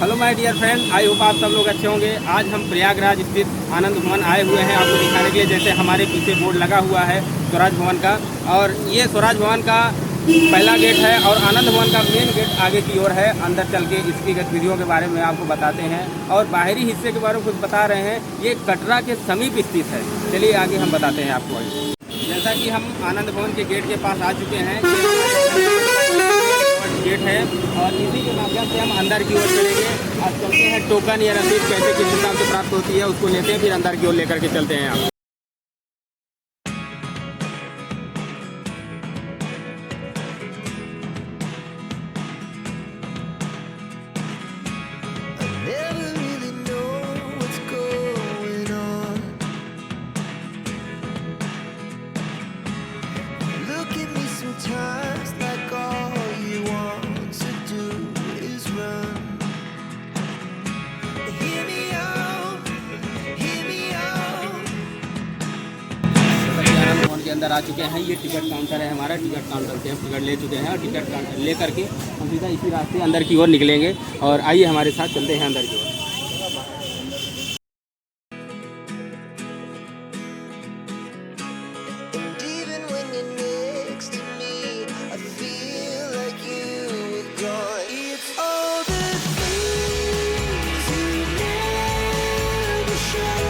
Hello my dear friend, I hope आप सब लोग अच्छे होंगे। आज हम प्रयागराज स्थित आनंद भवन आए हुए हैं आपको दिखाने के लिए। जैसे हमारे पीछे बोर्ड लगा हुआ है स्वराज भवन का, और ये स्वराज भवन का पहला गेट है और आनंद भवन का मेन गेट आगे की ओर है। अंदर चल के इसकी गतिविधियों के बारे में आपको बताते हैं और बाहरी हिस्से के बारे में कुछ बता रहे हैं। ये कटरा के समीप स्थित है। चलिए आगे हम बताते हैं आपको। जैसा कि हम आनंद भवन के गेट के पास आ चुके हैं, गेट है और इसी के माध्यम से हम अंदर की ओर चलेंगे। अब चलते हैं, टोकन या रसीद कैसे किस हिसाब से प्राप्त होती है उसको लेते हैं, फिर अंदर की ओर लेकर के चलते हैं। आप Never really know what's going on. Look at me sometimes like all you want to do is run. Hear me out, hear me out. आनंद भवन के अंदर आ चुके हैं। ये टिकट काउंटर है हमारा। टिकट काउंटर से हम टिकट ले चुके हैं और टिकट काउंटर ले करके हम सीधा इसी रास्ते अंदर की ओर निकलेंगे। और आइए हमारे साथ चलते हैं अंदर की ओर। And even when you're next to me, I feel like you were gone. It's all the things you never show.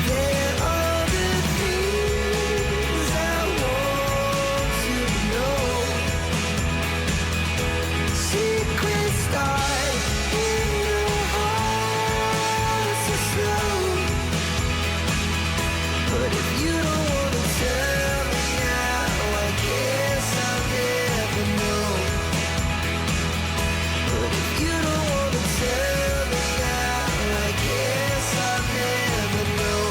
They're all the things I want to know. Secrets start in the heart so slow. But if you don't wanna tell me now, I guess I'll never know. But if you don't wanna tell me now, I guess I'll never know.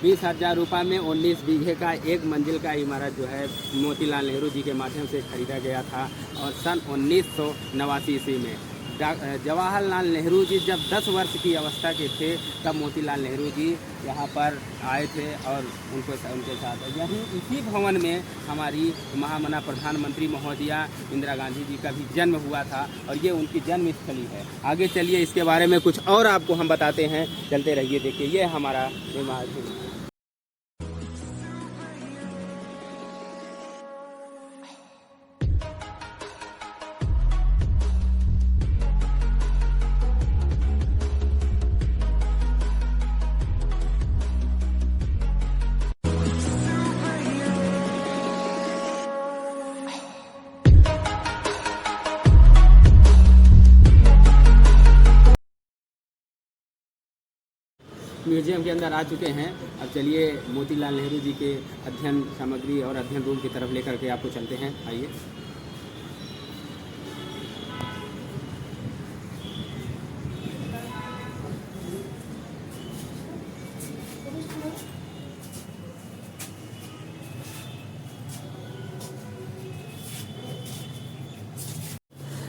20,000 रुपये में 19 बीघे का एक मंजिल का इमारत जो है मोतीलाल नेहरू जी के माध्यम से खरीदा गया था। और सन 1989 ईस्वी में जवाहरलाल नेहरू जी जब 10 वर्ष की अवस्था के थे, तब मोतीलाल नेहरू जी यहाँ पर आए थे और उनके साथ यहीं इसी भवन में हमारी महामना प्रधानमंत्री महोदया इंदिरा गांधी जी का भी जन्म हुआ था और ये उनकी जन्म स्थली है। आगे चलिए इसके बारे में कुछ और आपको हम बताते हैं। चलते रहिए। देखिए ये हमारा इमारत। म्यूजियम के अंदर आ चुके हैं। अब चलिए मोतीलाल नेहरू जी के अध्ययन सामग्री और अध्ययन रूम की तरफ लेकर के आपको चलते हैं। आइए।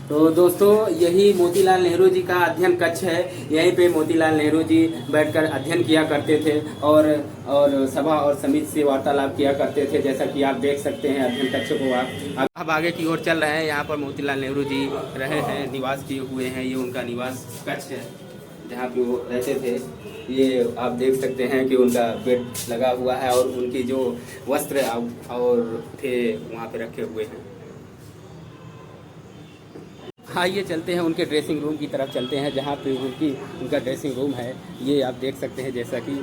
तो दोस्तों, यही मोतीलाल नेहरू जी का अध्ययन कक्ष है। यहीं पे मोतीलाल नेहरू जी बैठकर अध्ययन किया करते थे और सभा और समिति से वार्तालाप किया करते थे। जैसा कि आप देख सकते हैं अध्ययन कक्ष को। आप अब आगे की ओर चल रहे हैं। यहाँ पर मोतीलाल नेहरू जी रहे हैं, निवास किए हुए हैं। ये उनका निवास कक्ष है जहाँ पे वो रहते थे। ये आप देख सकते हैं कि उनका बेड लगा हुआ है और उनकी जो वस्त्र और थे वहाँ पे रखे हुए हैं। आइए चलते हैं उनके ड्रेसिंग रूम की तरफ चलते हैं, जहाँ पे उनका ड्रेसिंग रूम है। ये आप देख सकते हैं जैसा कि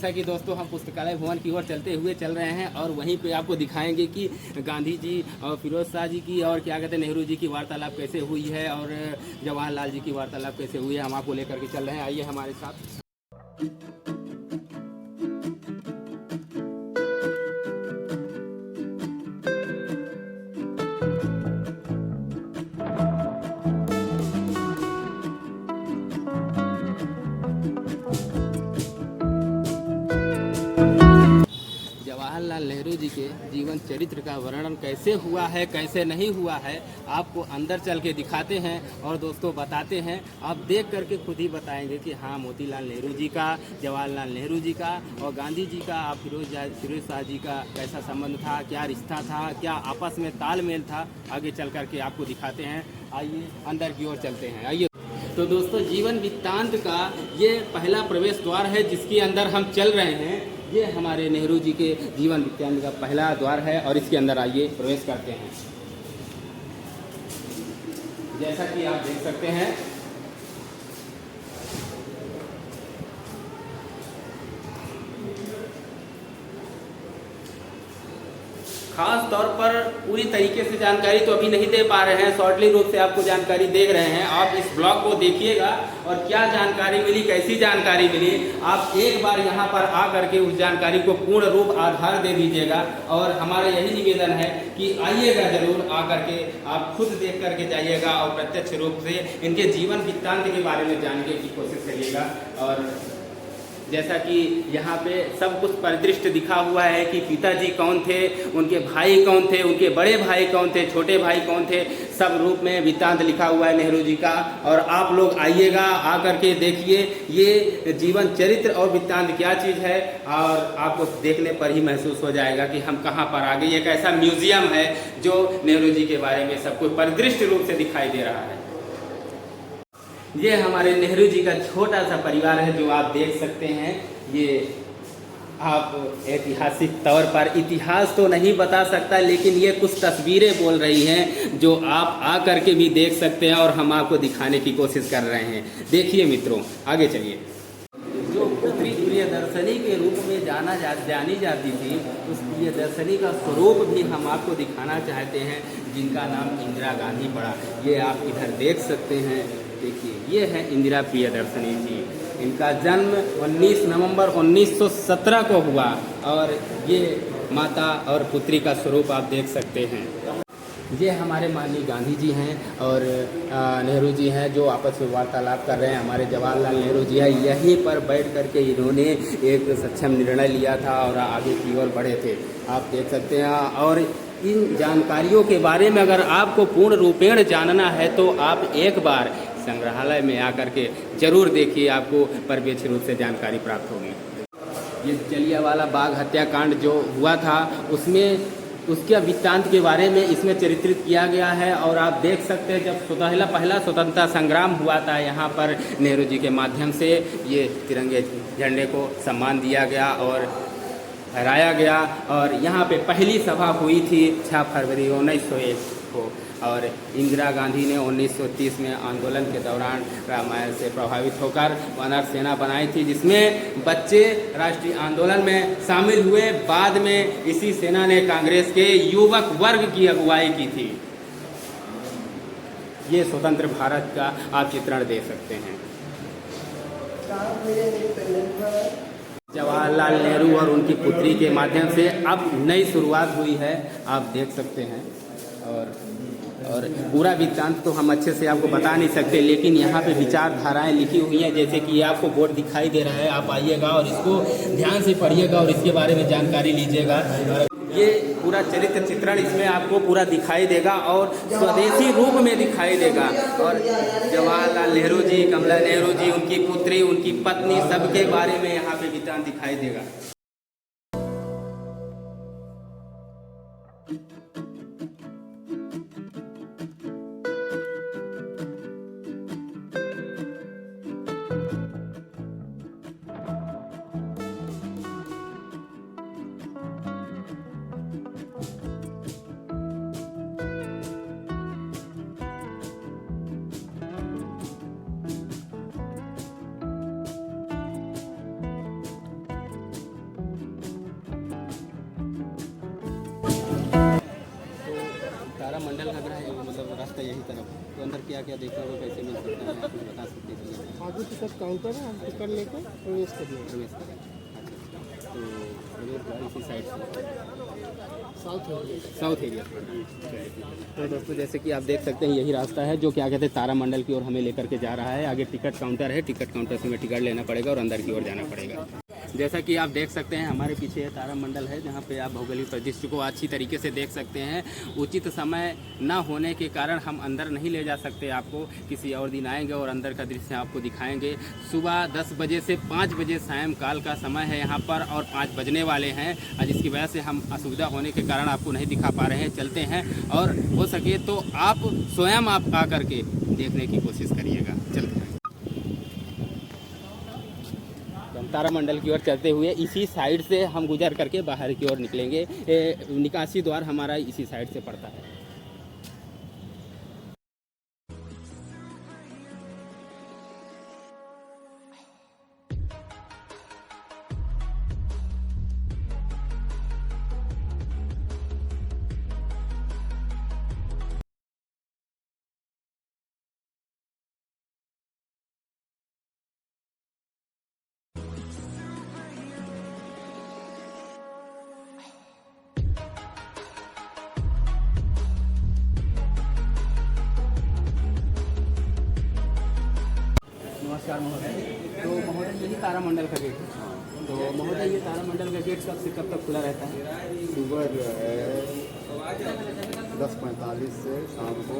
जैसा कि दोस्तों हम पुस्तकालय भवन की ओर चलते हुए चल रहे हैं और वहीं पे आपको दिखाएंगे कि गांधी जी और फिरोज शाह जी की और क्या कहते हैं नेहरू जी की वार्तालाप कैसे हुई है और जवाहरलाल जी की वार्तालाप कैसे हुई है। हम आपको लेकर के चल रहे हैं, आइए हमारे साथ। जवाहरलाल नेहरू जी के जीवन चरित्र का वर्णन कैसे हुआ है कैसे नहीं हुआ है आपको अंदर चल के दिखाते हैं और दोस्तों बताते हैं। आप देख करके खुद ही बताएंगे कि हाँ मोतीलाल नेहरू जी का, जवाहरलाल नेहरू जी का और गांधी जी का, फिरोज शाह जी का कैसा संबंध था, क्या रिश्ता था, क्या आपस में तालमेल था, आगे चल करके आपको दिखाते हैं। आइए अंदर की ओर चलते हैं, आइए। तो दोस्तों जीवन वृत्तांत का ये पहला प्रवेश द्वार है जिसके अंदर हम चल रहे हैं। ये हमारे नेहरू जी के जीवन वृत्तांत का पहला द्वार है और इसके अंदर आइए प्रवेश करते हैं। जैसा कि आप देख सकते हैं खास तौर पर पूरी तरीके से जानकारी तो अभी नहीं दे पा रहे हैं, शॉर्टली रूप से आपको जानकारी दे रहे हैं। आप इस ब्लॉग को देखिएगा और क्या जानकारी मिली, कैसी जानकारी मिली, आप एक बार यहाँ पर आ करके उस जानकारी को पूर्ण रूप आधार दे दीजिएगा। और हमारा यही निवेदन है कि आइएगा जरूर, आ करके आप खुद देख करके जाइएगा और प्रत्यक्ष रूप से इनके जीवन वृत्तांत के बारे में जानने की कोशिश करिएगा। और जैसा कि यहाँ पे सब कुछ परिदृष्ट दिखा हुआ है कि पिताजी कौन थे, उनके भाई कौन थे, उनके बड़े भाई कौन थे, छोटे भाई कौन थे, सब रूप में वृत्तांत लिखा हुआ है नेहरू जी का। और आप लोग आइएगा, आकर के देखिए ये जीवन चरित्र और वृत्तांत क्या चीज़ है और आपको देखने पर ही महसूस हो जाएगा कि हम कहाँ पर आ गए। एक ऐसा म्यूजियम है जो नेहरू जी के बारे में सब कुछ परिदृष्ट रूप से दिखाई दे रहा है। ये हमारे नेहरू जी का छोटा सा परिवार है जो आप देख सकते हैं। ये आप ऐतिहासिक तौर पर, इतिहास तो नहीं बता सकता लेकिन ये कुछ तस्वीरें बोल रही हैं जो आप आ करके भी देख सकते हैं और हम आपको दिखाने की कोशिश कर रहे हैं। देखिए मित्रों, आगे चलिए। जो पुत्री प्रियदर्शनी के रूप में जानी जाती थी, उस प्रियदर्शनी का स्वरूप भी हम आपको दिखाना चाहते हैं, जिनका नाम इंदिरा गांधी पड़ा। ये आप इधर देख सकते हैं, देखिए ये है इंदिरा प्रियदर्शनी जी। इनका जन्म 19 नवंबर 1917 को हुआ और ये माता और पुत्री का स्वरूप आप देख सकते हैं। ये हमारे माननीय गांधी जी हैं और नेहरू जी हैं जो आपस में वार्तालाप कर रहे हैं। हमारे जवाहरलाल नेहरू जी हैं, यहीं पर बैठ करके इन्होंने एक सक्षम निर्णय लिया था और आगे की ओर बढ़े थे, आप देख सकते हैं। और इन जानकारियों के बारे में अगर आपको पूर्ण रूपेण जानना है तो आप एक बार संग्रहालय में आकर के जरूर देखिए, आपको परिप्रेक्ष रूप से जानकारी प्राप्त होगी। ये जलियांवाला बाग हत्याकांड जो हुआ था उसमें उसके वृत्तांत के बारे में इसमें चित्रित किया गया है। और आप देख सकते हैं जब पहला स्वतंत्रता संग्राम हुआ था, यहाँ पर नेहरू जी के माध्यम से ये तिरंगे झंडे को सम्मान दिया गया और फहराया गया। और यहाँ पे पहली सभा हुई थी 6 फरवरी 1901 को। और इंदिरा गांधी ने 1930 में आंदोलन के दौरान रामायण से प्रभावित होकर वानर सेना बनाई थी, जिसमें बच्चे राष्ट्रीय आंदोलन में शामिल हुए। बाद में इसी सेना ने कांग्रेस के युवक वर्ग की अगुवाई की थी। ये स्वतंत्र भारत का आप चित्रण दे सकते हैं। जवाहरलाल नेहरू और उनकी पुत्री के माध्यम से अब नई शुरुआत हुई है, आप देख सकते हैं। और पूरा वृत्तांत तो हम अच्छे से आपको बता नहीं सकते, लेकिन यहाँ पे विचारधाराएं लिखी हुई हैं, जैसे कि ये आपको बोर्ड दिखाई दे रहा है। आप आइएगा और इसको ध्यान से पढ़िएगा और इसके बारे में जानकारी लीजिएगा। ये पूरा चरित्र चित्रण इसमें आपको पूरा दिखाई देगा और स्वदेशी रूप में दिखाई देगा। और जवाहरलाल नेहरू जी, कमला नेहरू जी, उनकी पुत्री, उनकी पत्नी, सबके बारे में यहाँ पे वृत्तांत दिखाई देगा। तारा मंडल का मतलब रास्ता यही तरफ, तो अंदर क्या क्या देखा होगा, कैसे मिल सकता है, आप बता सकते हैं? आगे टिकट काउंटर है, हम टिकट लेकर प्रवेश करिए। प्रवेश करें। अच्छा, तो प्रवेश द्वार इसी साइड से साउथ एरिया। तो दोस्तों जैसे कि आप देख सकते हैं यही रास्ता है जो क्या कहते हैं तारा मंडल की ओर हमें लेकर के जा रहा है। आगे टिकट काउंटर है, टिकट काउंटर से हमें टिकट लेना पड़ेगा और अंदर की ओर जाना पड़ेगा। जैसा कि आप देख सकते हैं हमारे पीछे तारा मंडल है जहाँ पे आप भौगोलिक परिदृश्य को अच्छी तरीके से देख सकते हैं। उचित समय न होने के कारण हम अंदर नहीं ले जा सकते आपको, किसी और दिन आएंगे और अंदर का दृश्य आपको दिखाएंगे। सुबह 10 बजे से 5 बजे सायंकाल का समय है यहाँ पर और 5 बजने वाले हैं, जिसकी वजह से हम असुविधा होने के कारण आपको नहीं दिखा पा रहे हैं। चलते हैं और हो सके तो आप स्वयं आप आ करके देखने की कोशिश करिएगा। चलते हैं तारा मंडल की ओर चलते हुए इसी साइड से हम गुजर करके बाहर की ओर निकलेंगे। निकासी द्वार हमारा इसी साइड से पड़ता है। नमस्कार महोदय। तो महोदय यही तारा मंडल का गेट है। तो महोदय ये तारा मंडल का गेट कब से कब तक खुला रहता है? सुबह जो है 10:45 से शाम को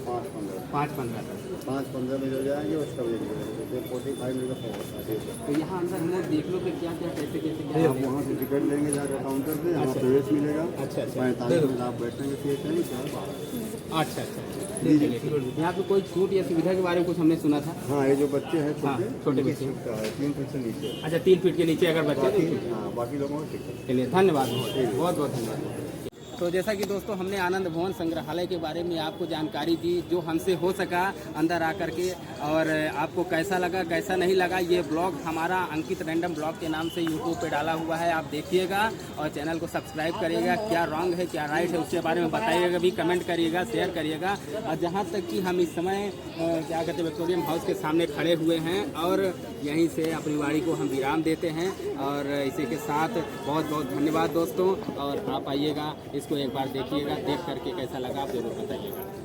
5:15 5:15 तक। 5:15 बजे हो जाएंगे और 6 बजे निकलेंगे। 45 मिनट का होता है। तो यहाँ अंदर हम लोग देख लो कि क्या क्या कैसे कैसे क्या आप वहाँ से टिकट लेंगे जाकर काउंटर पे, वहाँ प्रवेश मिलेगा। अच्छा। 45 मिनट आप बैठेंगे सीट नहीं सर। अच्छा। यहाँ पे कोई छूट या सुविधा के बारे में कुछ हमने सुना था। हाँ, ये जो बच्चे हैं हाँ, छोटे बच्चे का है 3 फीट से नीचे। अच्छा 3 फीट के नीचे अगर बच्चे बाकी तो हाँ, बाकी लोगों को टिकट। चलिए धन्यवाद, बहुत बहुत धन्यवाद। तो जैसा कि दोस्तों हमने आनंद भवन संग्रहालय के बारे में आपको जानकारी दी जो हमसे हो सका अंदर आकर के, और आपको कैसा लगा कैसा नहीं लगा ये ब्लॉग हमारा अंकित रैंडम ब्लॉग के नाम से यूट्यूब पे डाला हुआ है, आप देखिएगा और चैनल को सब्सक्राइब करिएगा। क्या रॉन्ग है क्या राइट है उसके बारे में बताइएगा भी, कमेंट करिएगा, शेयर करिएगा। और जहाँ तक कि हम इस समय क्या कहते हैं विक्टोरियम हाउस के सामने खड़े हुए हैं और यहीं से अपनी वाणी को हम विराम देते हैं। और इसी के साथ बहुत बहुत धन्यवाद दोस्तों, और आप आइएगा इसको एक बार देखिएगा, देख करके कैसा लगा आप जरूर बताइएगा।